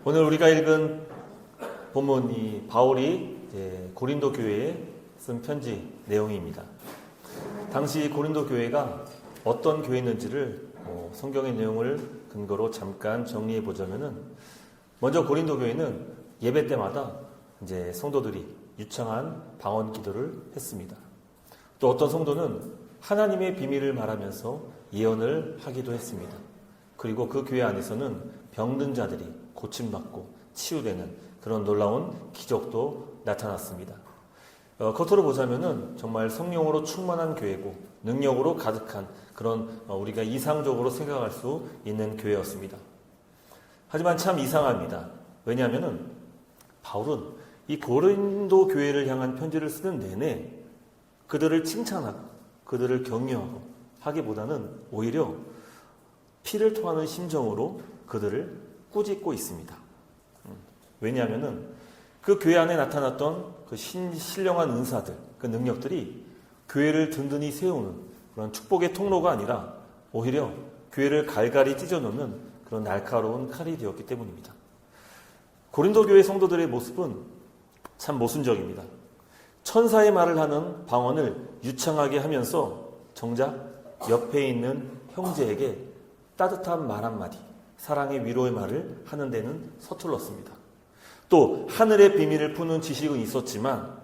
오늘 우리가 읽은 본문이 바울이 고린도 교회에 쓴 편지 내용입니다. 당시 고린도 교회가 어떤 교회였는지를 성경의 내용을 근거로 잠깐 정리해 보자면은, 먼저 고린도 교회는 예배 때마다 이제 성도들이 유창한 방언 기도를 했습니다. 또 어떤 성도는 하나님의 비밀을 말하면서 예언을 하기도 했습니다. 그리고 그 교회 안에서는 병든 자들이 고침받고 치유되는 그런 놀라운 기적도 나타났습니다. 겉으로 보자면은 정말 성령으로 충만한 교회고 능력으로 가득한 그런 우리가 이상적으로 생각할 수 있는 교회였습니다. 하지만 참 이상합니다. 왜냐하면은 바울은 이 고린도 교회를 향한 편지를 쓰는 내내 그들을 칭찬하고 그들을 격려하고 하기보다는 오히려 피를 토하는 심정으로 그들을 꾸짖고 있습니다. 왜냐하면은 그 교회 안에 나타났던 그 신령한 은사들, 그 능력들이 교회를 든든히 세우는 그런 축복의 통로가 아니라 오히려 교회를 갈갈이 찢어놓는 그런 날카로운 칼이 되었기 때문입니다. 고린도 교회 성도들의 모습은 참 모순적입니다. 천사의 말을 하는 방언을 유창하게 하면서 정작 옆에 있는 형제에게 따뜻한 말 한마디, 사랑의 위로의 말을 하는 데는 서툴렀습니다. 또 하늘의 비밀을 푸는 지식은 있었지만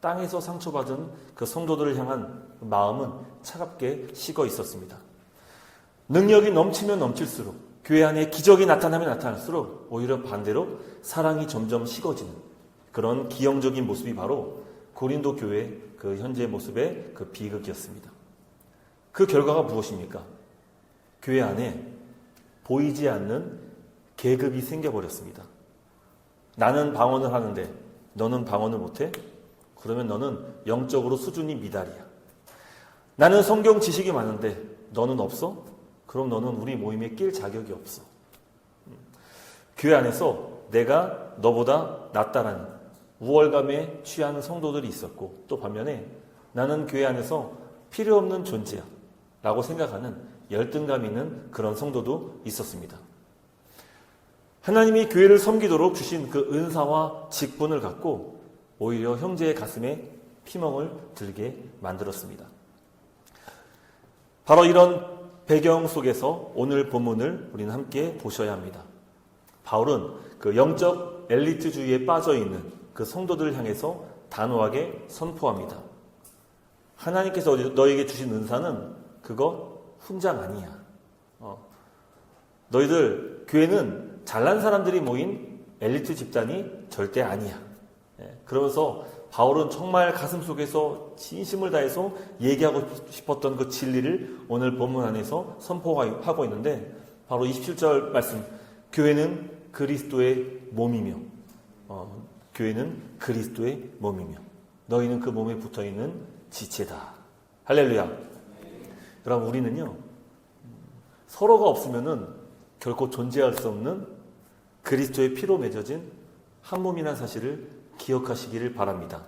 땅에서 상처받은 그 성도들을 향한 마음은 차갑게 식어 있었습니다. 능력이 넘치면 넘칠수록, 교회 안에 기적이 나타나면 나타날수록 오히려 반대로 사랑이 점점 식어지는 그런 기형적인 모습이 바로 고린도 교회 그 현재 모습의 그 비극이었습니다. 그 결과가 무엇입니까? 교회 안에 보이지 않는 계급이 생겨버렸습니다. 나는 방언을 하는데 너는 방언을 못해? 그러면 너는 영적으로 수준이 미달이야. 나는 성경 지식이 많은데 너는 없어? 그럼 너는 우리 모임에 낄 자격이 없어. 교회 안에서 내가 너보다 낫다라는 우월감에 취하는 성도들이 있었고, 또 반면에 나는 교회 안에서 필요 없는 존재야 라고 생각하는 열등감 있는 그런 성도도 있었습니다. 하나님이 교회를 섬기도록 주신 그 은사와 직분을 갖고 오히려 형제의 가슴에 피멍을 들게 만들었습니다. 바로 이런 배경 속에서 오늘 본문을 우리는 함께 보셔야 합니다. 바울은 그 영적 엘리트주의에 빠져있는 그 성도들을 향해서 단호하게 선포합니다. 하나님께서 너에게 주신 은사는 그거 훈장 아니야. 너희들 교회는 잘난 사람들이 모인 엘리트 집단이 절대 아니야. 그러면서 바울은 정말 가슴 속에서 진심을 다해서 얘기하고 싶었던 그 진리를 오늘 본문 안에서 선포하고 있는데, 바로 27절 말씀, 교회는 그리스도의 몸이며 교회는 그리스도의 몸이며 너희는 그 몸에 붙어있는 지체다. 할렐루야. 여러분, 우리는요 서로가 없으면은 결코 존재할 수 없는 그리스도의 피로 맺어진 한 몸이라는 사실을 기억하시기를 바랍니다.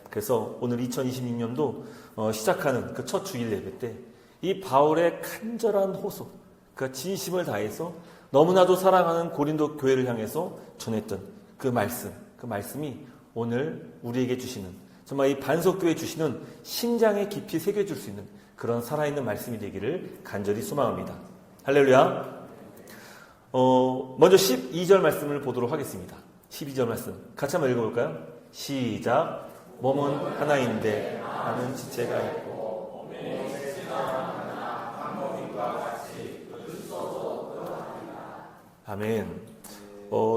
그래서 오늘 2026년도 시작하는 그 첫 주일 예배 때 이 바울의 간절한 호소, 그 진심을 다해서 너무나도 사랑하는 고린도 교회를 향해서 전했던 그 말씀이 오늘 우리에게 주시는, 정말 이 반석교회 주시는 심장에 깊이 새겨줄 수 있는 그런 살아있는 말씀이 되기를 간절히 소망합니다. 할렐루야. 먼저 12절 말씀을 보도록 하겠습니다. 12절 말씀 같이 한번 읽어볼까요? 시작. 몸은 하나인데 많은 지체가 있고 몸의 지체가 하나 한 몸인과 같이 그리스도도 그러하니라. 아멘.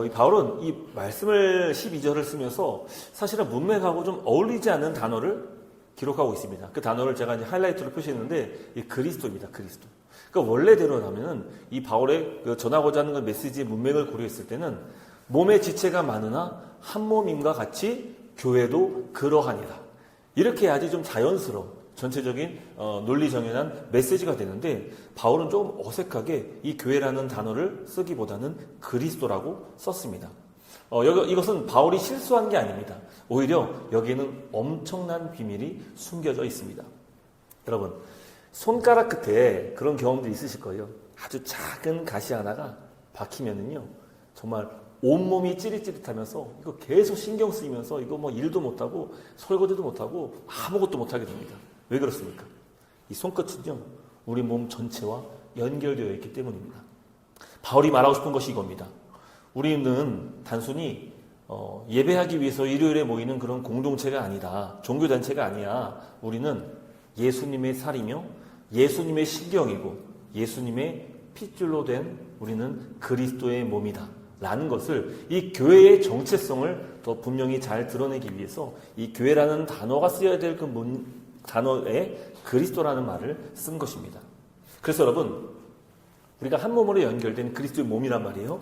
이 바울은 이 말씀을 12절을 쓰면서 사실은 문맥하고 좀 어울리지 않는 단어를 기록하고 있습니다. 그 단어를 제가 이제 하이라이트로 표시했는데 이 그리스도입니다. 그리스도. 그러니까 원래대로라면은 이 바울의 전하고자 하는 그 메시지의 문맥을 고려했을 때는 몸의 지체가 많으나 한 몸임과 같이 교회도 그러하니라. 이렇게 해야지 좀 자연스러운 전체적인 논리정연한 메시지가 되는데, 바울은 조금 어색하게 이 교회라는 단어를 쓰기보다는 그리스도라고 썼습니다. 이것은 바울이 실수한 게 아닙니다. 오히려 여기에는 엄청난 비밀이 숨겨져 있습니다. 여러분, 손가락 끝에 그런 경험들이 있으실 거예요. 아주 작은 가시 하나가 박히면은요, 정말 온몸이 찌릿찌릿하면서 이거 계속 신경 쓰이면서 이거 뭐 일도 못하고 설거지도 못하고 아무것도 못하게 됩니다. 왜 그렇습니까? 이 손끝은요, 우리 몸 전체와 연결되어 있기 때문입니다. 바울이 말하고 싶은 것이 이겁니다. 우리는 단순히 예배하기 위해서 일요일에 모이는 그런 공동체가 아니다. 종교단체가 아니야. 우리는 예수님의 살이며 예수님의 신경이고 예수님의 핏줄로 된 우리는 그리스도의 몸이다. 라는 것을 이 교회의 정체성을 더 분명히 잘 드러내기 위해서 이 교회라는 단어가 쓰여야 될 그 단어에 그리스도라는 말을 쓴 것입니다. 그래서 여러분, 우리가 한 몸으로 연결된 그리스도의 몸이란 말이에요.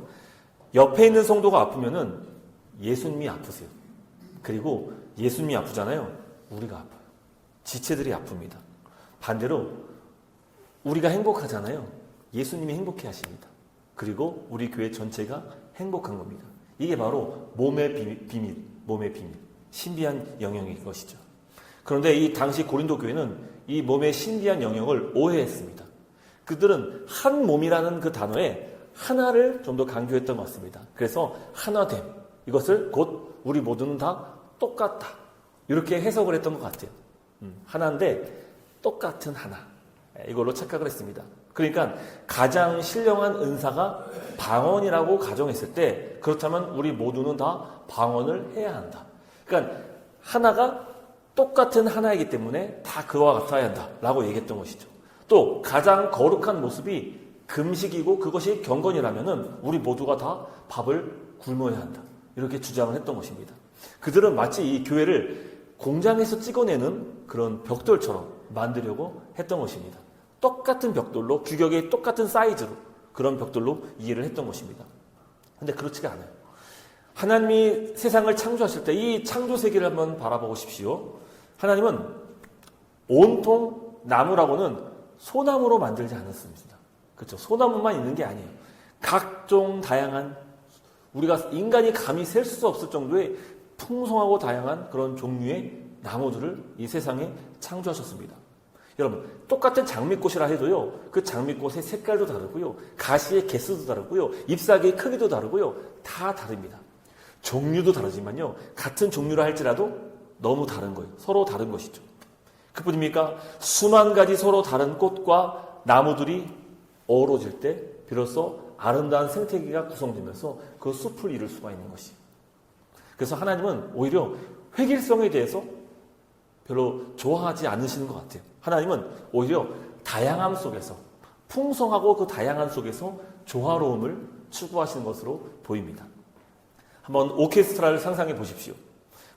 옆에 있는 성도가 아프면은 예수님이 아프세요. 그리고 예수님이 아프잖아요. 우리가 아파요. 지체들이 아픕니다. 반대로 우리가 행복하잖아요. 예수님이 행복해 하십니다. 그리고 우리 교회 전체가 행복한 겁니다. 이게 바로 몸의 비밀, 신비한 영역인 것이죠. 그런데 이 당시 고린도 교회는 이 몸의 신비한 영역을 오해했습니다. 그들은 한 몸이라는 그 단어에 하나를 좀 더 강조했던 것 같습니다. 그래서 하나됨, 이것을 곧 우리 모두는 다 똑같다, 이렇게 해석을 했던 것 같아요. 하나인데 똑같은 하나, 이걸로 착각을 했습니다. 그러니까 가장 신령한 은사가 방언이라고 가정했을 때, 그렇다면 우리 모두는 다 방언을 해야 한다. 그러니까 하나가 똑같은 하나이기 때문에 다 그와 같아야 한다라고 얘기했던 것이죠. 또 가장 거룩한 모습이 금식이고 그것이 경건이라면은 우리 모두가 다 밥을 굶어야 한다, 이렇게 주장을 했던 것입니다. 그들은 마치 이 교회를 공장에서 찍어내는 그런 벽돌처럼 만들려고 했던 것입니다. 똑같은 벽돌로, 규격이 똑같은 사이즈로 그런 벽돌로 이해를 했던 것입니다. 근데 그렇지가 않아요. 하나님이 세상을 창조하실 때 이 창조 세계를 한번 바라보십시오. 하나님은 온통 나무라고는 소나무로 만들지 않았습니다. 그렇죠? 소나무만 있는 게 아니에요. 각종 다양한, 우리가 인간이 감히 셀 수 없을 정도의 풍성하고 다양한 그런 종류의 나무들을 이 세상에 창조하셨습니다. 여러분, 똑같은 장미꽃이라 해도요, 그 장미꽃의 색깔도 다르고요, 가시의 개수도 다르고요, 잎사귀의 크기도 다르고요, 다 다릅니다. 종류도 다르지만요, 같은 종류라 할지라도 너무 다른 거예요. 서로 다른 것이죠. 그뿐입니까? 수만 가지 서로 다른 꽃과 나무들이 어우러질 때 비로소 아름다운 생태계가 구성되면서 그 숲을 이룰 수가 있는 것이에요. 그래서 하나님은 오히려 획일성에 대해서 별로 좋아하지 않으시는 것 같아요. 하나님은 오히려 다양함 속에서, 풍성하고 그 다양함 속에서 조화로움을 추구하시는 것으로 보입니다. 한번 오케스트라를 상상해 보십시오.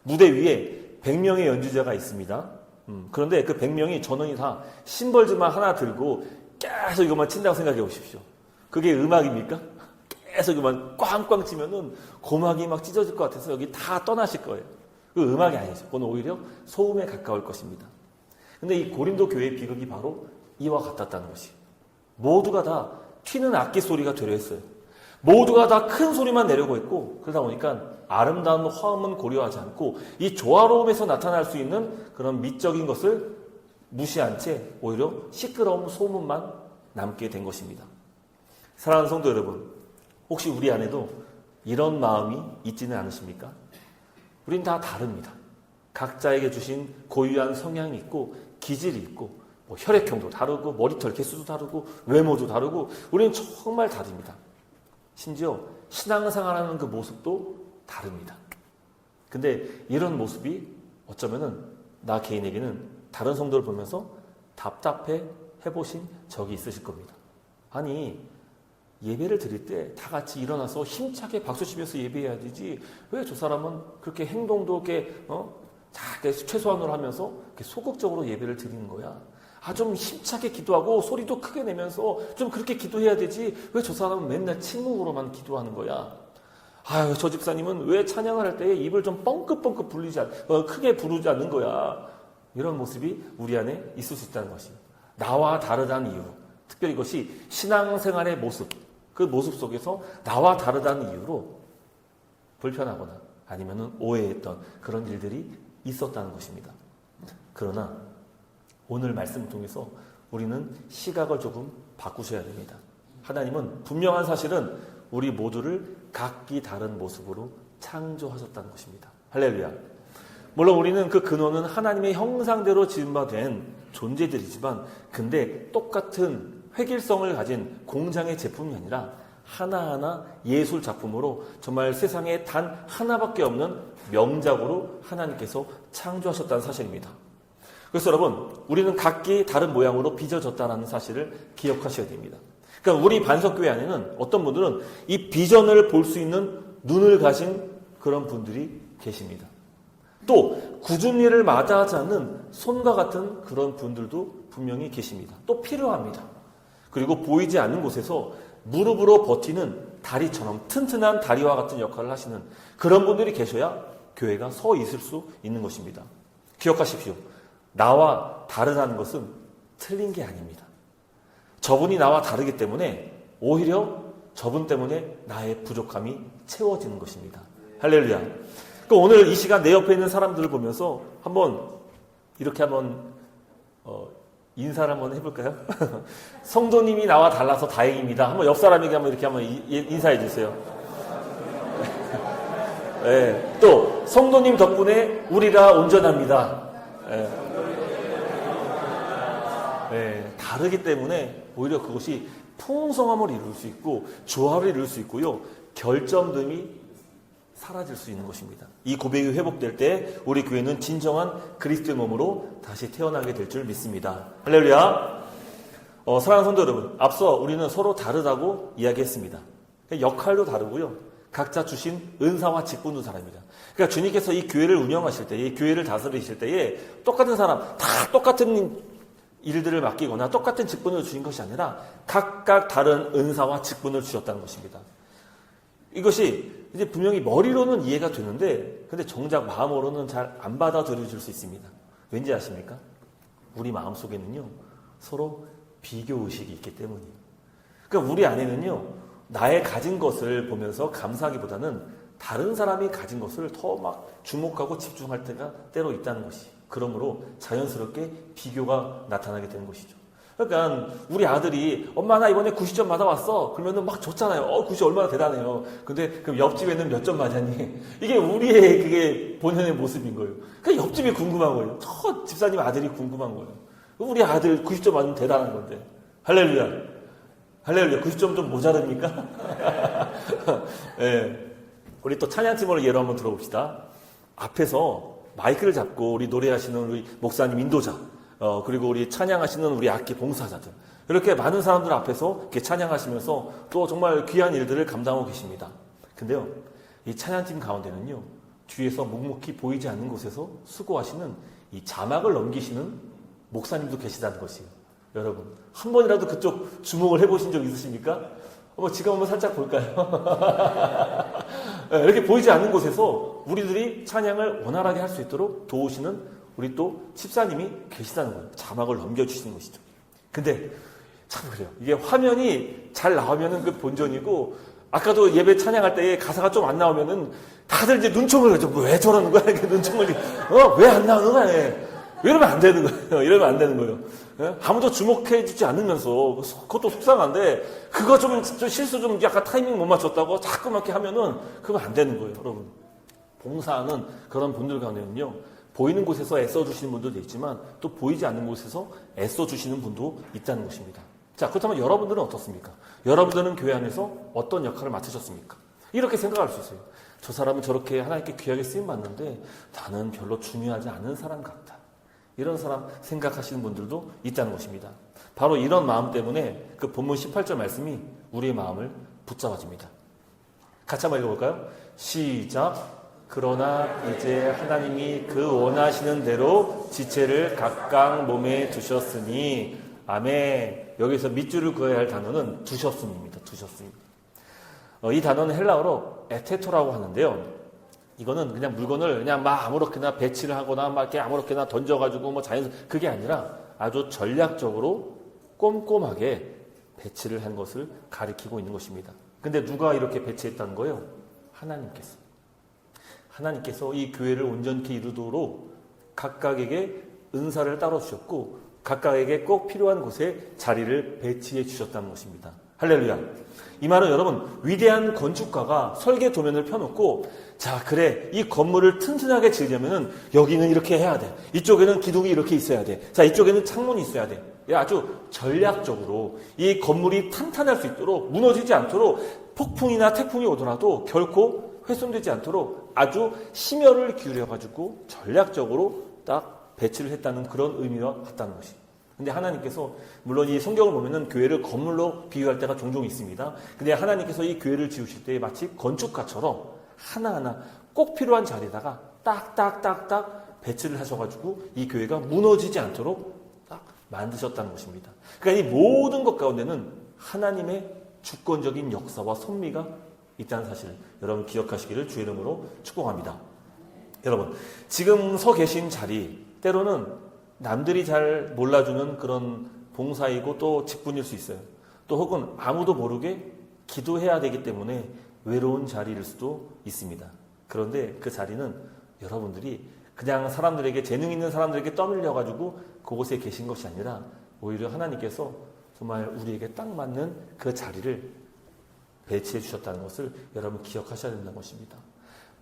무대 위에 100명의 연주자가 있습니다. 그런데 그 100명이 전원이 다 심벌즈만 하나 들고 계속 이것만 친다고 생각해 보십시오. 그게 음악입니까? 계속 이것만 꽝꽝 치면은 고막이 막 찢어질 것 같아서 여기 다 떠나실 거예요. 그 음악이 아니죠. 그건 오히려 소음에 가까울 것입니다. 근데 이 고린도 교회의 비극이 바로 이와 같았다는 것이에요. 모두가 다 튀는 악기 소리가 되려 했어요. 모두가 다 큰 소리만 내려고 했고, 그러다 보니까 아름다운 화음은 고려하지 않고 이 조화로움에서 나타날 수 있는 그런 미적인 것을 무시한 채 오히려 시끄러운 소문만 남게 된 것입니다. 사랑하는 성도 여러분, 혹시 우리 안에도 이런 마음이 있지는 않으십니까? 우린 다 다릅니다. 각자에게 주신 고유한 성향이 있고 기질이 있고, 뭐 혈액형도 다르고 머리털 개수도 다르고 외모도 다르고, 우리는 정말 다릅니다. 심지어 신앙생활하는 그 모습도 다릅니다. 근데 이런 모습이 어쩌면은 나 개인에게는 다른 성도를 보면서 답답해 해보신 적이 있으실 겁니다. 아니, 예배를 드릴 때 다 같이 일어나서 힘차게 박수치면서 예배해야 되지, 왜 저 사람은 그렇게 행동도 이렇게 최소한으로 하면서 이렇게 소극적으로 예배를 드리는 거야? 좀 힘차게 기도하고 소리도 크게 내면서 좀 그렇게 기도해야 되지, 왜 저 사람은 맨날 침묵으로만 기도하는 거야? 저 집사님은 왜 찬양을 할 때 입을 좀 뻥긋뻥긋 크게 부르지 않는 거야? 이런 모습이 우리 안에 있을 수 있다는 것입니다. 나와 다르다는 이유로, 특별히 이것이 신앙생활의 모습, 그 모습 속에서 나와 다르다는 이유로 불편하거나 아니면 오해했던 그런 일들이 있었다는 것입니다. 그러나 오늘 말씀을 통해서 우리는 시각을 조금 바꾸셔야 됩니다. 하나님은 분명한 사실은 우리 모두를 각기 다른 모습으로 창조하셨다는 것입니다. 할렐루야. 물론 우리는 그 근원은 하나님의 형상대로 지음바된 존재들이지만, 근데 똑같은 획일성을 가진 공장의 제품이 아니라 하나하나 예술 작품으로 정말 세상에 단 하나밖에 없는 명작으로 하나님께서 창조하셨다는 사실입니다. 그래서 여러분, 우리는 각기 다른 모양으로 빚어졌다는 사실을 기억하셔야 됩니다. 그러니까 우리 반석교회 안에는 어떤 분들은 이 비전을 볼 수 있는 눈을 가진 그런 분들이 계십니다. 또 굳은 일을 마다하지 않는 손과 같은 그런 분들도 분명히 계십니다. 또 필요합니다. 그리고 보이지 않는 곳에서 무릎으로 버티는 다리처럼 튼튼한 다리와 같은 역할을 하시는 그런 분들이 계셔야 교회가 서 있을 수 있는 것입니다. 기억하십시오. 나와 다르다는 것은 틀린 게 아닙니다. 저분이 나와 다르기 때문에 오히려 저분 때문에 나의 부족함이 채워지는 것입니다. 할렐루야. 오늘 이 시간 내 옆에 있는 사람들을 보면서 이렇게 인사를 한번 해볼까요? 성도님이 나와 달라서 다행입니다. 옆 사람에게 이렇게 인사해 주세요. 네, 또 성도님 덕분에 우리가 온전합니다. 네. 네, 다르기 때문에 오히려 그것이 풍성함을 이룰 수 있고 조화를 이룰 수 있고요, 결점됨이 사라질 수 있는 것입니다. 이 고백이 회복될 때 우리 교회는 진정한 그리스도의 몸으로 다시 태어나게 될 줄 믿습니다. 할렐루야. 사랑하는 성도 여러분, 앞서 우리는 서로 다르다고 이야기했습니다. 역할도 다르고요, 각자 주신 은사와 직분도 다릅니다. 그러니까 주님께서 이 교회를 운영하실 때, 이 교회를 다스리실 때에 똑같은 사람, 다 똑같은 일들을 맡기거나 똑같은 직분을 주신 것이 아니라 각각 다른 은사와 직분을 주셨다는 것입니다. 이것이 이제 분명히 머리로는 이해가 되는데, 근데 정작 마음으로는 잘 안 받아들여질 수 있습니다. 왠지 아십니까? 우리 마음속에는요, 서로 비교의식이 있기 때문이에요. 그러니까 우리 안에는요, 나의 가진 것을 보면서 감사하기보다는 다른 사람이 가진 것을 더 주목하고 집중할 때가 때로 있다는 것이, 그러므로 자연스럽게 비교가 나타나게 되는 것이죠. 그러니까 우리 아들이 엄마 나 이번에 90점 받아왔어. 그러면은 줬잖아요. 90 얼마나 대단해요. 근데 그럼 옆집에는 몇 점 맞았니? 이게 우리의 그게 본연의 모습인 거예요. 그러니까 옆집이 궁금한 거예요. 저 집사님 아들이 궁금한 거예요. 우리 아들 90점 맞으면 대단한 건데. 할렐루야. 할렐루야. 90점 좀 모자릅니까? 네. 우리 또 찬양팀을 예로 한번 들어봅시다. 앞에서 마이크를 잡고 우리 노래하시는 우리 목사님 인도자, 그리고 우리 찬양하시는 우리 악기 봉사자들, 이렇게 많은 사람들 앞에서 이렇게 찬양하시면서 또 정말 귀한 일들을 감당하고 계십니다. 근데요, 이 찬양팀 가운데는요, 뒤에서 묵묵히 보이지 않는 곳에서 수고하시는 이 자막을 넘기시는 목사님도 계시다는 것이에요. 여러분, 한 번이라도 그쪽 주목을 해보신 적 있으십니까? 지금 한번 살짝 볼까요? 이렇게 보이지 않는 곳에서 우리들이 찬양을 원활하게 할 수 있도록 도우시는 우리 또 집사님이 계시다는 거예요. 자막을 넘겨주시는 것이죠. 근데 참 그래요. 이게 화면이 잘 나오면은 그 본전이고, 아까도 예배 찬양할 때에 가사가 좀 안 나오면은 다들 이제 눈총을 하죠. 왜 저러는 거야? 이렇게 눈총을, 왜 안 나오는 거야? 이러면 안 되는 거예요. 이러면 안 되는 거예요. 아무도 주목해주지 않으면서, 그것도 속상한데, 그거 좀 실수 좀 약간 타이밍 못 맞췄다고 자꾸 이렇게 하면은 그거 안 되는 거예요, 여러분. 봉사하는 그런 분들 가운데는요, 보이는 곳에서 애써주시는 분들도 있지만 또 보이지 않는 곳에서 애써주시는 분도 있다는 것입니다. 자, 그렇다면 여러분들은 어떻습니까? 여러분들은 교회 안에서 어떤 역할을 맡으셨습니까? 이렇게 생각할 수 있어요. 저 사람은 저렇게 하나님께 귀하게 쓰임받는데 나는 별로 중요하지 않은 사람 같다. 이런 사람 생각하시는 분들도 있다는 것입니다. 바로 이런 마음 때문에 그 본문 18절 말씀이 우리의 마음을 붙잡아줍니다. 같이 한번 읽어볼까요? 시작. 그러나 이제 하나님이 그 원하시는 대로 지체를 각각 몸에 두셨으니, 아멘. 여기서 밑줄을 그어야 할 단어는 두셨음입니다. 두셨습니다. 이 단어는 헬라어로 에테토라고 하는데요. 이거는 그냥 물건을 그냥 아무렇게나 배치를 하거나 이렇게 아무렇게나 던져가지고 그게 아니라 아주 전략적으로 꼼꼼하게 배치를 한 것을 가리키고 있는 것입니다. 근데 누가 이렇게 배치했다는 거예요? 하나님께서 이 교회를 온전히 이루도록 각각에게 은사를 따로 주셨고, 각각에게 꼭 필요한 곳에 자리를 배치해 주셨다는 것입니다. 할렐루야. 이 말은 여러분, 위대한 건축가가 설계 도면을 펴놓고, 자, 그래, 이 건물을 튼튼하게 지으려면은 여기는 이렇게 해야 돼. 이쪽에는 기둥이 이렇게 있어야 돼. 자, 이쪽에는 창문이 있어야 돼. 아주 전략적으로 이 건물이 탄탄할 수 있도록, 무너지지 않도록, 폭풍이나 태풍이 오더라도 결코 훼손되지 않도록 아주 심혈을 기울여가지고 전략적으로 딱 배치를 했다는 그런 의미와 같다는 것이. 근데 하나님께서, 물론 이 성경을 보면은 교회를 건물로 비유할 때가 종종 있습니다. 근데 하나님께서 이 교회를 지으실 때 마치 건축가처럼 하나하나 꼭 필요한 자리에다가 딱딱딱딱 배치를 하셔가지고 이 교회가 무너지지 않도록 딱 만드셨다는 것입니다. 그러니까 이 모든 것 가운데는 하나님의 주권적인 역사와 섭리가 있다는 사실을 여러분 기억하시기를 주의 이름으로 축복합니다. 여러분, 지금 서 계신 자리, 때로는 남들이 잘 몰라주는 그런 봉사이고 또 직분일 수 있어요. 또 혹은 아무도 모르게 기도해야 되기 때문에 외로운 자리일 수도 있습니다. 그런데 그 자리는 여러분들이 그냥 사람들에게, 재능 있는 사람들에게 떠밀려가지고 그곳에 계신 것이 아니라 오히려 하나님께서 정말 우리에게 딱 맞는 그 자리를 배치해 주셨다는 것을 여러분 기억하셔야 된다는 것입니다.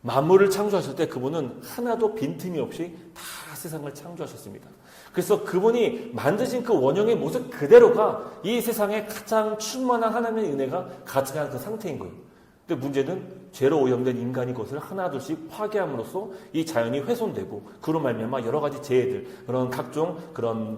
만물을 창조하실 때 그분은 하나도 빈틈이 없이 다 세상을 창조하셨습니다. 그래서 그분이 만드신 그 원형의 모습 그대로가 이 세상에 가장 충만한 하나님의 은혜가 가득한 그 상태인 거예요. 근데 문제는 죄로 오염된 인간이 그것을 하나둘씩 파괴함으로써 이 자연이 훼손되고 그로 말미암아 여러 가지 재해들, 그런 각종 그런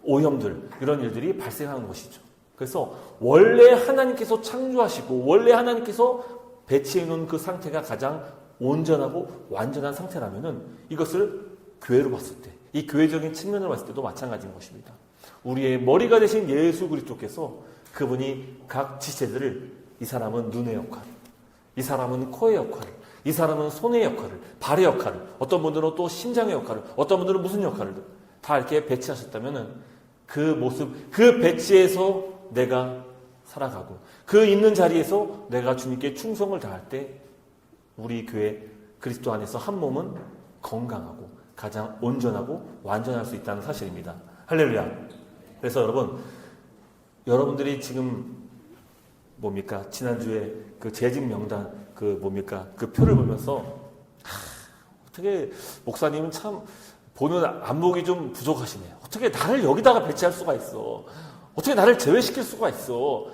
오염들, 이런 일들이 발생하는 것이죠. 그래서 원래 하나님께서 창조하시고 원래 하나님께서 배치해 놓은 그 상태가 가장 온전하고 완전한 상태라면은 이것을 교회로 봤을 때, 이 교회적인 측면으로 봤을 때도 마찬가지인 것입니다. 우리의 머리가 되신 예수 그리스도께서 그분이 각 지체들을, 이 사람은 눈의 역할, 이 사람은 코의 역할, 이 사람은 손의 역할을, 발의 역할을, 어떤 분들은 또 심장의 역할을, 어떤 분들은 무슨 역할을 다 이렇게 배치하셨다면은 그 모습, 그 배치에서 내가 살아가고 그 있는 자리에서 내가 주님께 충성을 다할 때 우리 교회 그리스도 안에서 한 몸은 건강하고 가장 온전하고 완전할 수 있다는 사실입니다. 할렐루야. 그래서 여러분들이 지금 지난주에 그 재직 명단 그 표를 보면서 어떻게 목사님은 참 보는 안목이 좀 부족하시네요. 어떻게 나를 여기다가 배치할 수가 있어? 어떻게 나를 제외시킬 수가 있어?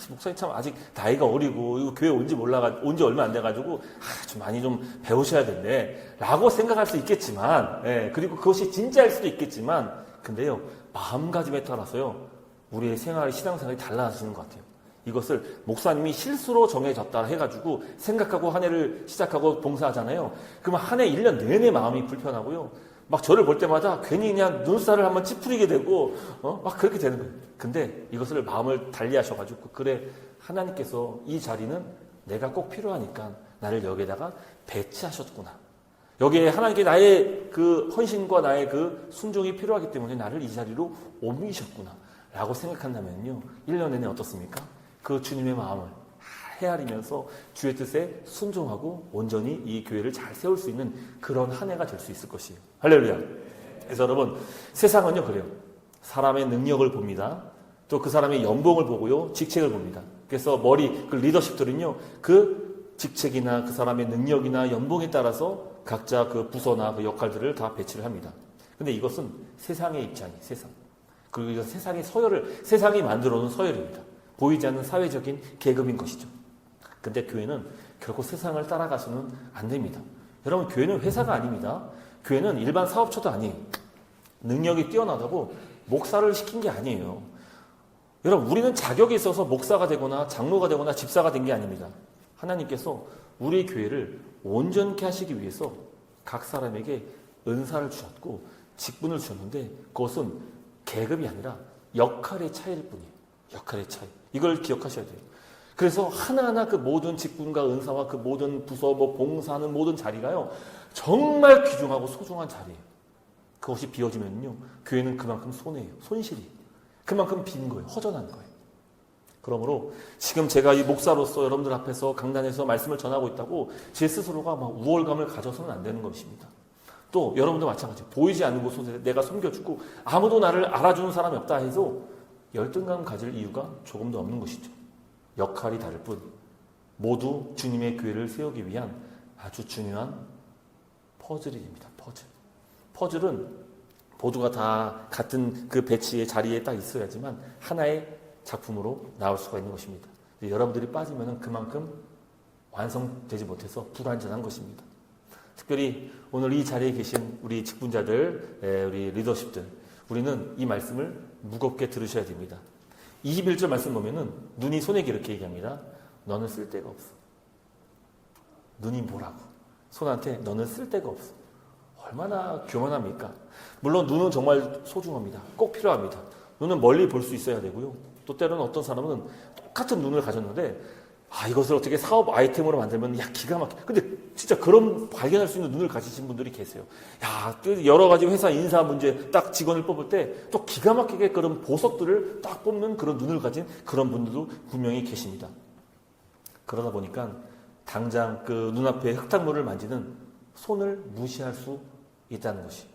목사님 참 아직 나이가 어리고, 이거 교회 온지 얼마 안 돼가지고, 좀 많이 좀 배우셔야 된대. 라고 생각할 수 있겠지만, 그리고 그것이 진짜일 수도 있겠지만, 근데요, 마음가짐에 따라서요, 우리의 신앙생활이 달라지는 것 같아요. 이것을 목사님이 실수로 정해졌다 해가지고 생각하고 한 해를 시작하고 봉사하잖아요. 그러면 한 해 1년 내내 마음이 불편하고요. 막 저를 볼 때마다 괜히 그냥 눈살을 한번 찌푸리게 되고, 막 그렇게 되는 거예요. 근데 이것을 마음을 달리 하셔가지고, 그래, 하나님께서 이 자리는 내가 꼭 필요하니까 나를 여기에다가 배치하셨구나. 여기에 하나님께 나의 그 헌신과 나의 그 순종이 필요하기 때문에 나를 이 자리로 옮기셨구나. 라고 생각한다면요, 1년 내내 어떻습니까? 그 주님의 마음을 헤아리면서 주의 뜻에 순종하고 온전히 이 교회를 잘 세울 수 있는 그런 한 해가 될 수 있을 것이에요. 할렐루야. 그래서 여러분, 세상은요 그래요. 사람의 능력을 봅니다. 또 그 사람의 연봉을 보고요, 직책을 봅니다. 그래서 그 리더십들은요, 그 직책이나 그 사람의 능력이나 연봉에 따라서 각자 그 부서나 그 역할들을 다 배치를 합니다. 근데 이것은 세상의 입장이에요. 그리고 이것은 세상이 만들어 놓은 서열입니다. 보이지 않는 사회적인 계급인 것이죠. 근데 교회는 결코 세상을 따라가서는 안 됩니다. 여러분, 교회는 회사가 아닙니다. 교회는 일반 사업처도 아니에요. 능력이 뛰어나다고 목사를 시킨 게 아니에요. 여러분, 우리는 자격이 있어서 목사가 되거나 장로가 되거나 집사가 된 게 아닙니다. 하나님께서 우리 교회를 온전케 하시기 위해서 각 사람에게 은사를 주셨고 직분을 주셨는데 그것은 계급이 아니라 역할의 차이일 뿐이에요. 역할의 차이. 이걸 기억하셔야 돼요. 그래서 하나하나 그 모든 직분과 은사와 그 모든 부서, 봉사하는 모든 자리가요, 정말 귀중하고 소중한 자리예요. 그것이 비워지면요, 교회는 그만큼 손해예요. 손실이. 그만큼 빈 거예요. 허전한 거예요. 그러므로 지금 제가 이 목사로서 여러분들 앞에서 강단에서 말씀을 전하고 있다고 제 스스로가 막 우월감을 가져서는 안 되는 것입니다. 또 여러분도 마찬가지예요. 보이지 않는 곳에 내가 섬겨주고 아무도 나를 알아주는 사람이 없다 해서 열등감 가질 이유가 조금도 없는 것이죠. 역할이 다를 뿐 모두 주님의 교회를 세우기 위한 아주 중요한 퍼즐입니다. 퍼즐은 모두가 다 같은 그 배치의 자리에 딱 있어야지만 하나의 작품으로 나올 수가 있는 것입니다. 여러분들이 빠지면 그만큼 완성되지 못해서 불완전한 것입니다. 특별히 오늘 이 자리에 계신 우리 직분자들, 우리 리더십들, 우리는 이 말씀을 무겁게 들으셔야 됩니다. 21절 말씀 보면은 눈이 손에게 이렇게 얘기합니다. 너는 쓸데가 없어. 눈이 뭐라고? 손한테 너는 쓸데가 없어. 얼마나 교만합니까? 물론 눈은 정말 소중합니다. 꼭 필요합니다. 눈은 멀리 볼 수 있어야 되고요. 또 때로는 어떤 사람은 똑같은 눈을 가졌는데 이것을 어떻게 사업 아이템으로 만들면 기가 막혀. 근데 진짜 그런 발견할 수 있는 눈을 가지신 분들이 계세요. 여러 가지 회사 인사 문제 딱 직원을 뽑을 때 또 기가 막히게 그런 보석들을 딱 뽑는 그런 눈을 가진 그런 분들도 분명히 계십니다. 그러다 보니까 당장 그 눈앞에 흙탕물을 만지는 손을 무시할 수 있다는 것이,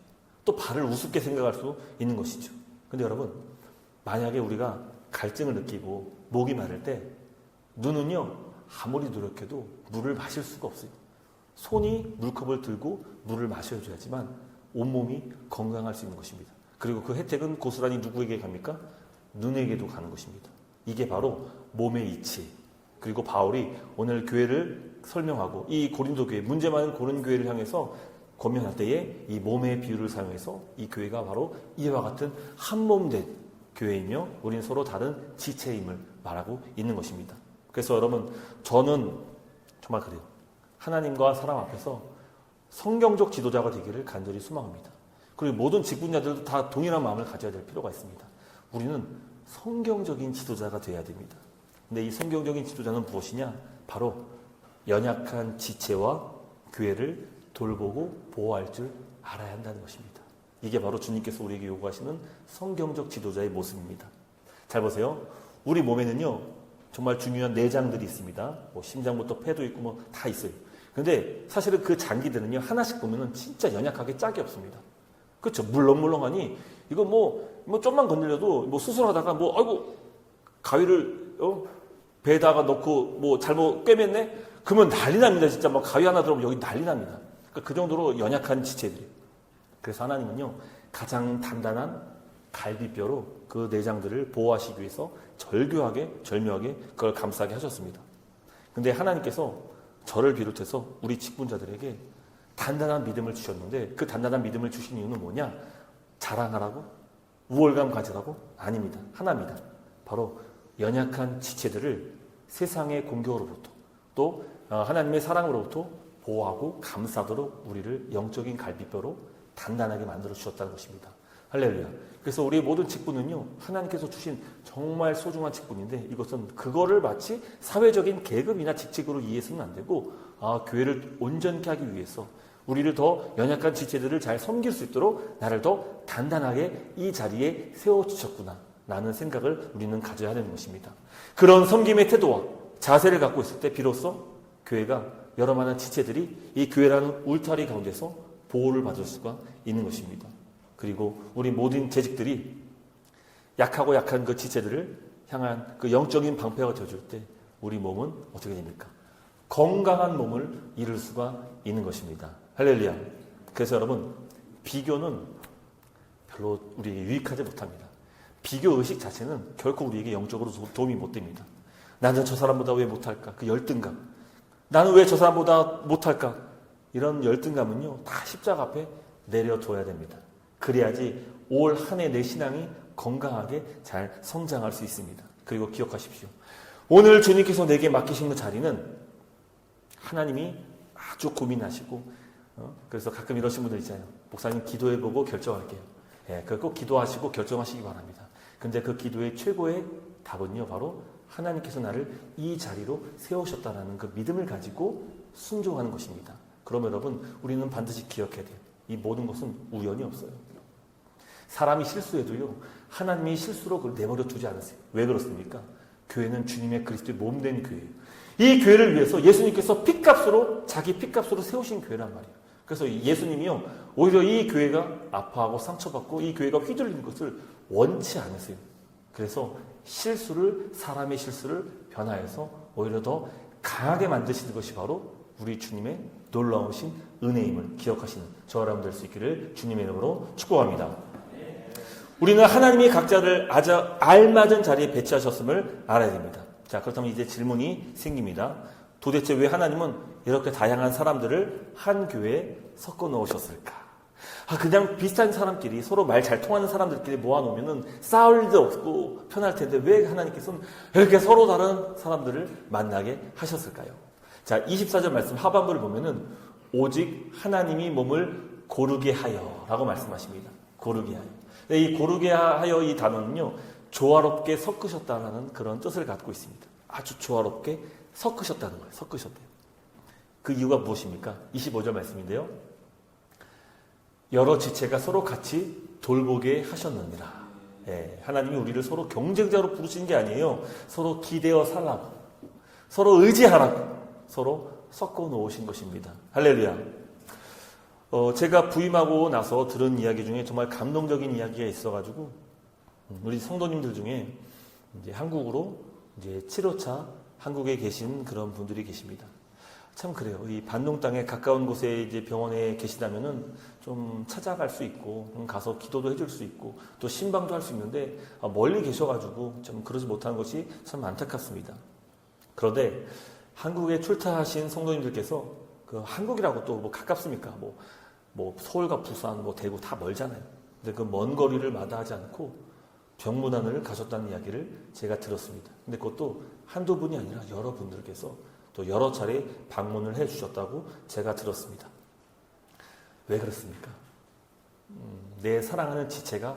또 발을 우습게 생각할 수 있는 것이죠. 근데 여러분, 만약에 우리가 갈증을 느끼고 목이 마를 때 눈은요, 아무리 노력해도 물을 마실 수가 없어요. 손이 물컵을 들고 물을 마셔줘야지만 온몸이 건강할 수 있는 것입니다. 그리고 그 혜택은 고스란히 누구에게 갑니까? 눈에게도 가는 것입니다. 이게 바로 몸의 이치. 그리고 바울이 오늘 교회를 설명하고 이 고린도 교회, 문제 많은 고린 교회를 향해서 권면할 때에 이 몸의 비유를 사용해서 이 교회가 바로 이와 같은 한 몸 된 교회이며 우리는 서로 다른 지체임을 말하고 있는 것입니다. 그래서 여러분, 저는 정말 그래요. 하나님과 사람 앞에서 성경적 지도자가 되기를 간절히 소망합니다. 그리고 모든 직분자들도 다 동일한 마음을 가져야 될 필요가 있습니다. 우리는 성경적인 지도자가 되어야 됩니다. 근데 이 성경적인 지도자는 무엇이냐? 바로 연약한 지체와 교회를 돌보고 보호할 줄 알아야 한다는 것입니다. 이게 바로 주님께서 우리에게 요구하시는 성경적 지도자의 모습입니다. 잘 보세요. 우리 몸에는요, 정말 중요한 내장들이 있습니다. 심장부터 폐도 있고 다 있어요. 근데 사실은 그 장기들은요, 하나씩 보면은 진짜 연약하게 짝이 없습니다. 그렇죠? 물렁물렁하니 이거 좀만 건드려도 수술하다가 아이고 가위를 배에다가 넣고 잘못 꿰맸네? 그러면 난리 납니다. 진짜 가위 하나 들어오면 여기 난리 납니다. 그러니까 그 정도로 연약한 지체들이. 그래서 하나님은요, 가장 단단한 갈비뼈로 그 내장들을 보호하시기 위해서 절묘하게 그걸 감싸게 하셨습니다. 근데 하나님께서 저를 비롯해서 우리 직분자들에게 단단한 믿음을 주셨는데 그 단단한 믿음을 주신 이유는 뭐냐? 자랑하라고? 우월감 가지라고? 아닙니다. 하나입니다. 바로 연약한 지체들을 세상의 공격으로부터 또 하나님의 사랑으로부터 보호하고 감싸도록 우리를 영적인 갈비뼈로 단단하게 만들어 주셨다는 것입니다. 할렐루야. 그래서 우리 모든 직분은요, 하나님께서 주신 정말 소중한 직분인데 이것은 그거를 마치 사회적인 계급이나 직책으로 이해해서는 안 되고 교회를 온전케 하기 위해서 우리를 더 연약한 지체들을 잘 섬길 수 있도록 나를 더 단단하게 이 자리에 세워주셨구나 라는 생각을 우리는 가져야 하는 것입니다. 그런 섬김의 태도와 자세를 갖고 있을 때 비로소 교회가 여러 많은 지체들이 이 교회라는 울타리 가운데서 보호를 받을 수가 있는 것입니다. 그리고 우리 모든 재직들이 약하고 약한 그 지체들을 향한 그 영적인 방패가 되어줄 때 우리 몸은 어떻게 됩니까? 건강한 몸을 이룰 수가 있는 것입니다. 할렐루야. 그래서 여러분, 비교는 별로 우리에게 유익하지 못합니다. 비교 의식 자체는 결코 우리에게 영적으로 도움이 못 됩니다. 나는 저 사람보다 왜 못할까? 그 열등감. 나는 왜 저 사람보다 못할까? 이런 열등감은요, 다 십자가 앞에 내려둬야 됩니다. 그래야지 올 한 해 내 신앙이 건강하게 잘 성장할 수 있습니다. 그리고 기억하십시오. 오늘 주님께서 내게 맡기신 그 자리는 하나님이 아주 고민하시고 그래서 가끔 이러신 분들 있잖아요. 목사님 기도해보고 결정할게요. 그걸 꼭 기도하시고 결정하시기 바랍니다. 근데 그 기도의 최고의 답은요, 바로 하나님께서 나를 이 자리로 세우셨다는 그 믿음을 가지고 순종하는 것입니다. 그럼 여러분, 우리는 반드시 기억해야 돼요. 이 모든 것은 우연이 없어요. 사람이 실수해도요, 하나님이 실수로 그걸 내버려 두지 않으세요. 왜 그렇습니까? 교회는 주님의 그리스도의 몸된 교회예요. 이 교회를 위해서 예수님께서 피값으로, 자기 피값으로 세우신 교회란 말이에요. 그래서 예수님이요, 오히려 이 교회가 아파하고 상처받고 이 교회가 휘둘리는 것을 원치 않으세요. 그래서 사람의 실수를 변화해서 오히려 더 강하게 만드시는 것이 바로 우리 주님의 놀라우신 은혜임을 기억하시는 저와 여러분 될 수 있기를 주님의 이름으로 축복합니다. 우리는 하나님이 각자를 아주 알맞은 자리에 배치하셨음을 알아야 됩니다. 자, 그렇다면 이제 질문이 생깁니다. 도대체 왜 하나님은 이렇게 다양한 사람들을 한 교회에 섞어 넣으셨을까? 그냥 비슷한 사람끼리 서로 말 잘 통하는 사람들끼리 모아놓으면 싸울 일도 없고 편할 텐데 왜 하나님께서는 이렇게 서로 다른 사람들을 만나게 하셨을까요? 자, 24절 말씀 하반부를 보면은 오직 하나님이 몸을 고르게 하여 라고 말씀하십니다. 고르게 하여. 이 고르게 하여 이 단어는요, 조화롭게 섞으셨다는 그런 뜻을 갖고 있습니다. 아주 조화롭게 섞으셨다는 거예요. 섞으셨대요. 그 이유가 무엇입니까? 25절 말씀인데요. 여러 지체가 서로 같이 돌보게 하셨느니라. 하나님이 우리를 서로 경쟁자로 부르신 게 아니에요. 서로 기대어 살라고, 서로 의지하라고, 서로 섞어 놓으신 것입니다. 할렐루야. 제가 부임하고 나서 들은 이야기 중에 정말 감동적인 이야기가 있어가지고 우리 성도님들 중에 이제 한국으로 이제 7호차 한국에 계신 그런 분들이 계십니다. 참 그래요. 이 반동 땅에 가까운 곳에 이제 병원에 계시다면은 좀 찾아갈 수 있고, 가서 기도도 해줄 수 있고, 또 신방도 할 수 있는데, 멀리 계셔가지고 좀 그러지 못한 것이 참 안타깝습니다. 그런데 한국에 출타하신 성도님들께서 그 한국이라고 또 뭐 가깝습니까? 뭐 서울과 부산, 뭐 대구 다 멀잖아요. 근데 그 먼 거리를 마다하지 않고 병문안을 가셨다는 이야기를 제가 들었습니다. 근데 그것도 한두 분이 아니라 여러 분들께서 또 여러 차례 방문을 해 주셨다고 제가 들었습니다. 왜 그렇습니까? 내 사랑하는 지체가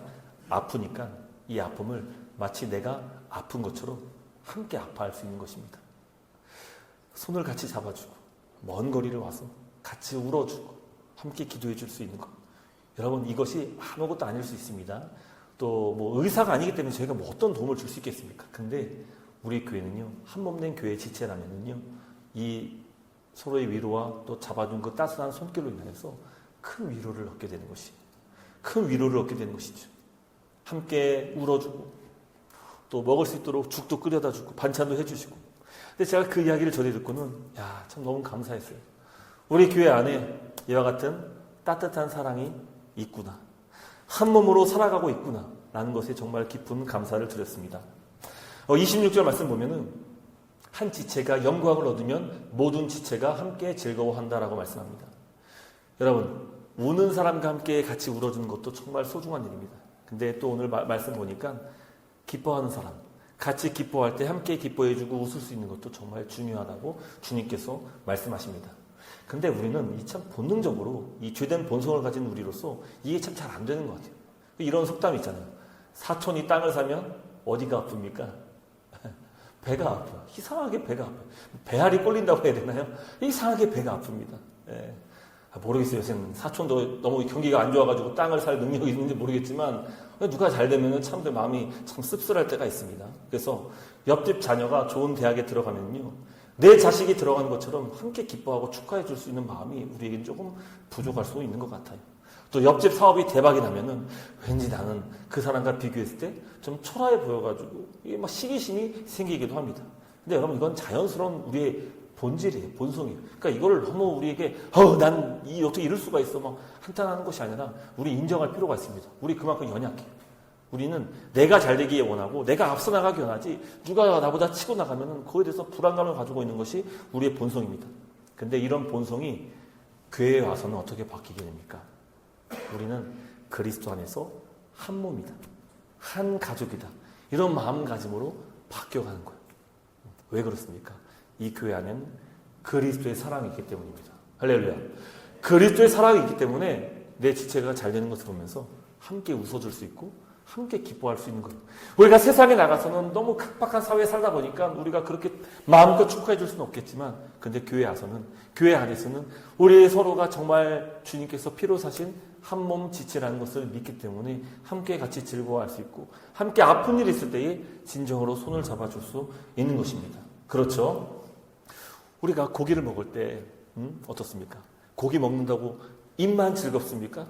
아프니까 이 아픔을 마치 내가 아픈 것처럼 함께 아파할 수 있는 것입니다. 손을 같이 잡아주고 먼 거리를 와서 같이 울어주고 함께 기도해 줄 수 있는 것. 여러분, 이것이 아무것도 아닐 수 있습니다. 또 뭐 의사가 아니기 때문에 저희가 뭐 어떤 도움을 줄 수 있겠습니까? 근데 우리 교회는요, 한 몸 된 교회 지체라면은요, 이 서로의 위로와 또 잡아준 그 따스한 손길로 인해서 큰 위로를 얻게 되는 것이, 큰 위로를 얻게 되는 것이죠. 함께 울어주고 또 먹을 수 있도록 죽도 끓여다 주고 반찬도 해주시고. 근데 제가 그 이야기를 전해 듣고는 참 너무 감사했어요. 우리 교회 안에 이와 같은 따뜻한 사랑이 있구나, 한 몸으로 살아가고 있구나 라는 것에 정말 깊은 감사를 드렸습니다. 26절 말씀 보면은 한 지체가 영광을 얻으면 모든 지체가 함께 즐거워한다라고 말씀합니다. 여러분, 우는 사람과 함께 같이 울어주는 것도 정말 소중한 일입니다. 근데 또 오늘 말씀 보니까 기뻐하는 사람, 같이 기뻐할 때 함께 기뻐해주고 웃을 수 있는 것도 정말 중요하다고 주님께서 말씀하십니다. 근데 우리는 이 참 본능적으로 이 죄된 본성을 가진 우리로서 이게 참 잘 안 되는 것 같아요. 이런 속담이 있잖아요. 사촌이 땅을 사면 어디가 아픕니까? 배가 아파요. 이상하게 배가 아파요. 배알이 꼴린다고 해야 되나요? 이상하게 배가 아픕니다. 모르겠어요. 요새는 사촌도 너무 경기가 안 좋아가지고 땅을 살 능력이 있는지 모르겠지만 누가 잘 되면 참 마음이 참 씁쓸할 때가 있습니다. 그래서 옆집 자녀가 좋은 대학에 들어가면요, 내 자식이 들어간 것처럼 함께 기뻐하고 축하해 줄 수 있는 마음이 우리에게는 조금 부족할 수 있는 것 같아요. 또 옆집 사업이 대박이 나면은 왠지 나는 그 사람과 비교했을 때 좀 초라해 보여가지고 이게 막 시기심이 생기기도 합니다. 근데 여러분, 이건 자연스러운 우리의 본질이에요. 본성이에요. 그러니까 이걸 너무 우리에게 난 어떻게 이럴 수가 있어 막 한탄하는 것이 아니라 우리 인정할 필요가 있습니다. 우리 그만큼 연약해요. 우리는 내가 잘 되기에 원하고 내가 앞서 나가기 원하지, 누가 나보다 치고 나가면 그거에 대해서 불안감을 가지고 있는 것이 우리의 본성입니다. 근데 이런 본성이 교회에 와서는 어떻게 바뀌게 됩니까? 우리는 그리스도 안에서 한 몸이다, 한 가족이다, 이런 마음가짐으로 바뀌어가는 거예요. 왜 그렇습니까? 이 교회 안에는 그리스도의 사랑이 있기 때문입니다. 할렐루야. 그리스도의 사랑이 있기 때문에 내 지체가 잘 되는 것을 보면서 함께 웃어줄 수 있고 함께 기뻐할 수 있는 거예요. 우리가 세상에 나가서는 너무 각박한 사회에 살다 보니까 우리가 그렇게 마음껏 축하해 줄 수는 없겠지만, 근데 교회 안에서는 우리 서로가 정말 주님께서 피로 사신 한 몸 지체라는 것을 믿기 때문에 함께 같이 즐거워할 수 있고, 함께 아픈 일이 있을 때에 진정으로 손을 잡아줄 수 있는 것입니다. 그렇죠? 우리가 고기를 먹을 때 어떻습니까? 고기 먹는다고 입만 즐겁습니까?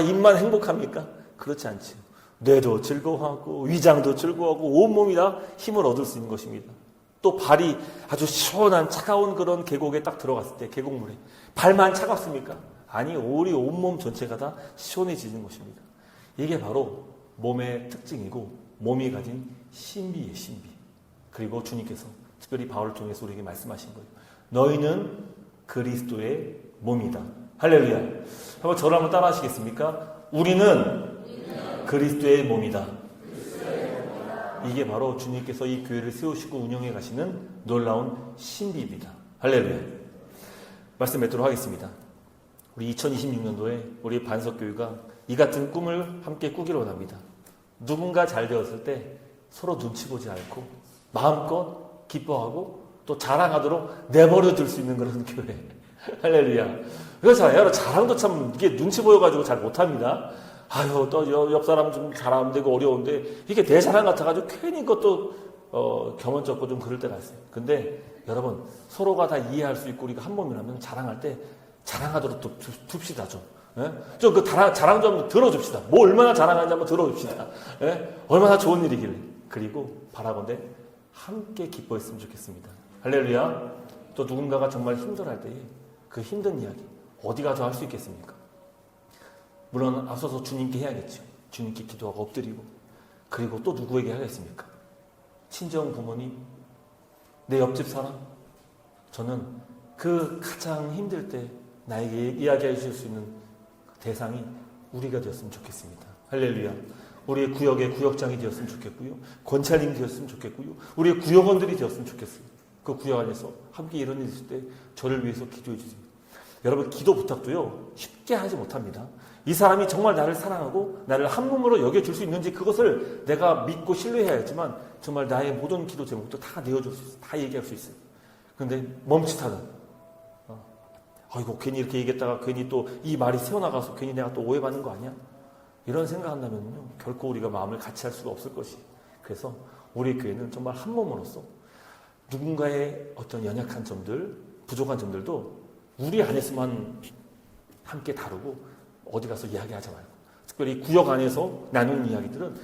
입만 행복합니까? 그렇지 않지요. 뇌도 즐거워하고 위장도 즐거워하고 온몸이 다 힘을 얻을 수 있는 것입니다. 또 발이 아주 시원한 차가운 그런 계곡에 딱 들어갔을 때 계곡물에 발만 차갑습니까? 아니 우리 온몸 전체가 다 시원해지는 것입니다. 이게 바로 몸의 특징이고 몸이 가진 신비의 신비. 그리고 주님께서 특별히 바울을 통해서 우리에게 말씀하신 거예요. 너희는 그리스도의 몸이다. 할렐루야. 한번 저를 한번 따라 하시겠습니까? 우리는 그리스도의 몸이다. 이게 바로 주님께서 이 교회를 세우시고 운영해 가시는 놀라운 신비입니다. 할렐루야. 말씀 맺도록 하겠습니다. 우리 2026년도에 우리 반석교회가 이 같은 꿈을 함께 꾸기를 원합니다. 누군가 잘 되었을 때 서로 눈치 보지 않고 마음껏 기뻐하고 또 자랑하도록 내버려 둘 수 있는 그런 교회. 할렐루야. 그래서 여러분 자랑도 참 이게 눈치 보여가지고 잘 못합니다. 아유 또 옆 사람 좀 잘하면 되고 어려운데 이게 내 자랑 같아가지고 괜히 그것도 겸언 적고 좀 그럴 때가 있어요. 근데 여러분 서로가 다 이해할 수 있고 우리가 한 몸이라면 자랑할 때 자랑하도록 둡시다 좀. 예? 좀 그 자랑 좀 들어줍시다. 뭐 얼마나 자랑하는지 한번 들어줍시다. 예? 얼마나 좋은 일이길래. 그리고 바라건대 함께 기뻐했으면 좋겠습니다. 할렐루야. 또 누군가가 정말 힘들어할 때에 그 힘든 이야기 어디 가서 할 수 있겠습니까? 물론 앞서서 주님께 해야겠죠. 주님께 기도하고 엎드리고 그리고 또 누구에게 하겠습니까? 친정 부모님, 내 옆집 사람. 저는 그 가장 힘들 때 나에게 이야기해 주실 수 있는 대상이 우리가 되었으면 좋겠습니다. 할렐루야. 우리의 구역의 구역장이 되었으면 좋겠고요. 권찰님이 되었으면 좋겠고요. 우리의 구역원들이 되었으면 좋겠어요. 그 구역 안에서 함께 이런 일이 있을 때 저를 위해서 기도해 주세요. 여러분 기도 부탁도요 쉽게 하지 못합니다. 이 사람이 정말 나를 사랑하고 나를 한 몸으로 여겨줄 수 있는지 그것을 내가 믿고 신뢰해야지만 정말 나의 모든 기도 제목도 다 내어줄 수 있어요. 다 얘기할 수 있어요. 그런데 멈칫하는 아이고 괜히 이렇게 얘기했다가 괜히 또 이 말이 새어나가서 괜히 내가 또 오해받는 거 아니야? 이런 생각한다면요 결코 우리가 마음을 같이 할 수가 없을 것이. 그래서 우리 교회는 정말 한 몸으로서 누군가의 어떤 연약한 점들, 부족한 점들도 우리 안에서만 함께 다루고 어디 가서 이야기하지 말고 특별히 구역 안에서 나누는 이야기들은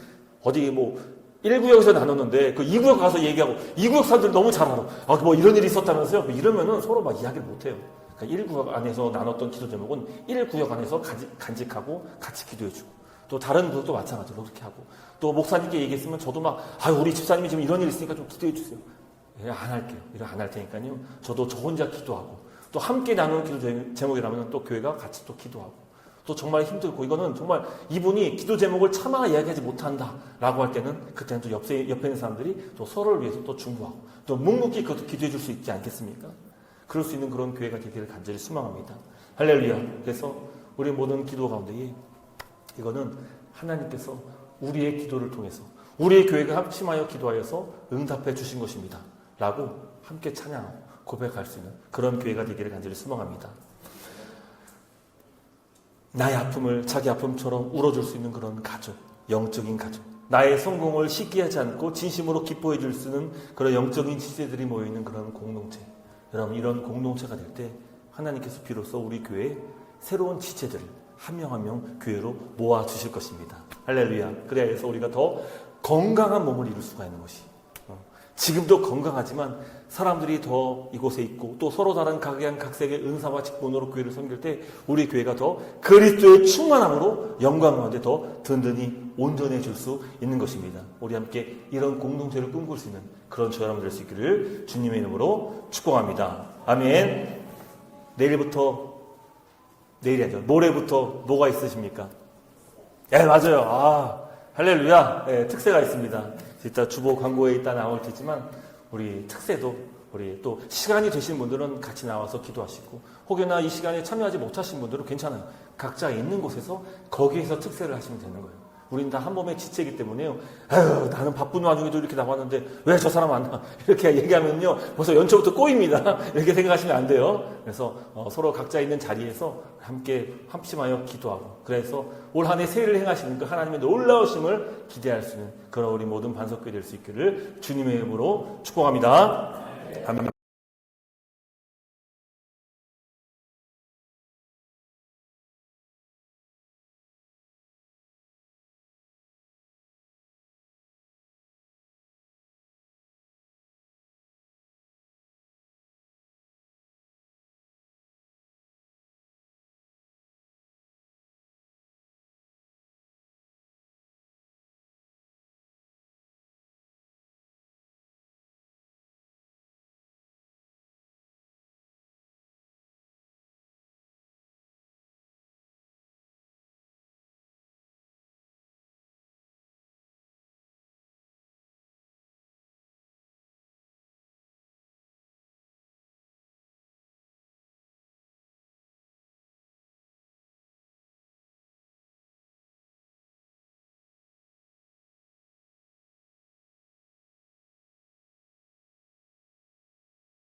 어디 뭐 1구역에서 나눴는데 그 2구역 가서 얘기하고 2구역 사람들 너무 잘 알아. 아, 뭐 이런 일이 있었다면서요? 이러면은 서로 막 이야기를 못해요. 그러니까 1구역 안에서 나눴던 기도 제목은 1구역 안에서 간직하고 같이 기도해주고 또 다른 구역도 마찬가지로 그렇게 하고 또 목사님께 얘기했으면 저도 막 우리 집사님이 지금 이런 일이 있으니까 좀 기도해주세요. 예, 안 할게요. 이런 안 할 테니까요. 저도 저 혼자 기도하고 또 함께 나누는 기도 제목이라면 또 교회가 같이 또 기도하고 또 정말 힘들고 이거는 정말 이분이 기도 제목을 차마 이야기하지 못한다라고 할 때는 그때는 또 옆에 있는 사람들이 또 서로를 위해서 또 중보하고 또 묵묵히 그것도 기도해 줄 수 있지 않겠습니까? 그럴 수 있는 그런 교회가 되기를 간절히 소망합니다. 할렐루야. 그래서 우리 모든 기도 가운데에 이거는 하나님께서 우리의 기도를 통해서 우리의 교회가 합심하여 기도하여서 응답해 주신 것입니다. 라고 함께 찬양하고 고백할 수 있는 그런 교회가 되기를 간절히 소망합니다. 나의 아픔을 자기 아픔처럼 울어줄 수 있는 그런 가족, 영적인 가족. 나의 성공을 시기하지 않고 진심으로 기뻐해 줄 수 있는 그런 영적인 지체들이 모여있는 그런 공동체. 여러분 이런 공동체가 될 때 하나님께서 비로소 우리 교회에 새로운 지체들을 한 명 한 명 교회로 모아주실 것입니다. 할렐루야. 그래서 우리가 더 건강한 몸을 이룰 수가 있는 것이 지금도 건강하지만 사람들이 더 이곳에 있고 또 서로 다른 각양각색의 은사와 직분으로 교회를 섬길 때 우리 교회가 더 그리스도의 충만함으로 영광 가운데 더 든든히 온전해질 수 있는 것입니다. 우리 함께 이런 공동체를 꿈꿀 수 있는 그런 저 여러분 될 수 있기를 주님의 이름으로 축복합니다. 아멘. 내일이 아니죠. 모레부터 뭐가 있으십니까? 예, 맞아요. 할렐루야. 예, 특세가 있습니다. 이따 주보 광고에 이따 나올 테지만 우리 특세도 우리 또 시간이 되신 분들은 같이 나와서 기도하시고 혹여나 이 시간에 참여하지 못하신 분들은 괜찮아요. 각자 있는 곳에서 거기에서 특세를 하시면 되는 거예요. 우리는 다 한 몸의 지체이기 때문에요. 아유, 나는 바쁜 와중에도 이렇게 나왔는데 왜 저 사람 안 나? 이렇게 얘기하면요. 벌써 연초부터 꼬입니다. 이렇게 생각하시면 안 돼요. 그래서 서로 각자 있는 자리에서 함께 합심하여 기도하고 그래서 올 한 해 새해를 행하시는 그 하나님의 놀라우심을 기대할 수 있는 그런 우리 모든 반석교회 될 수 있기를 주님의 이름으로 축복합니다. 아멘.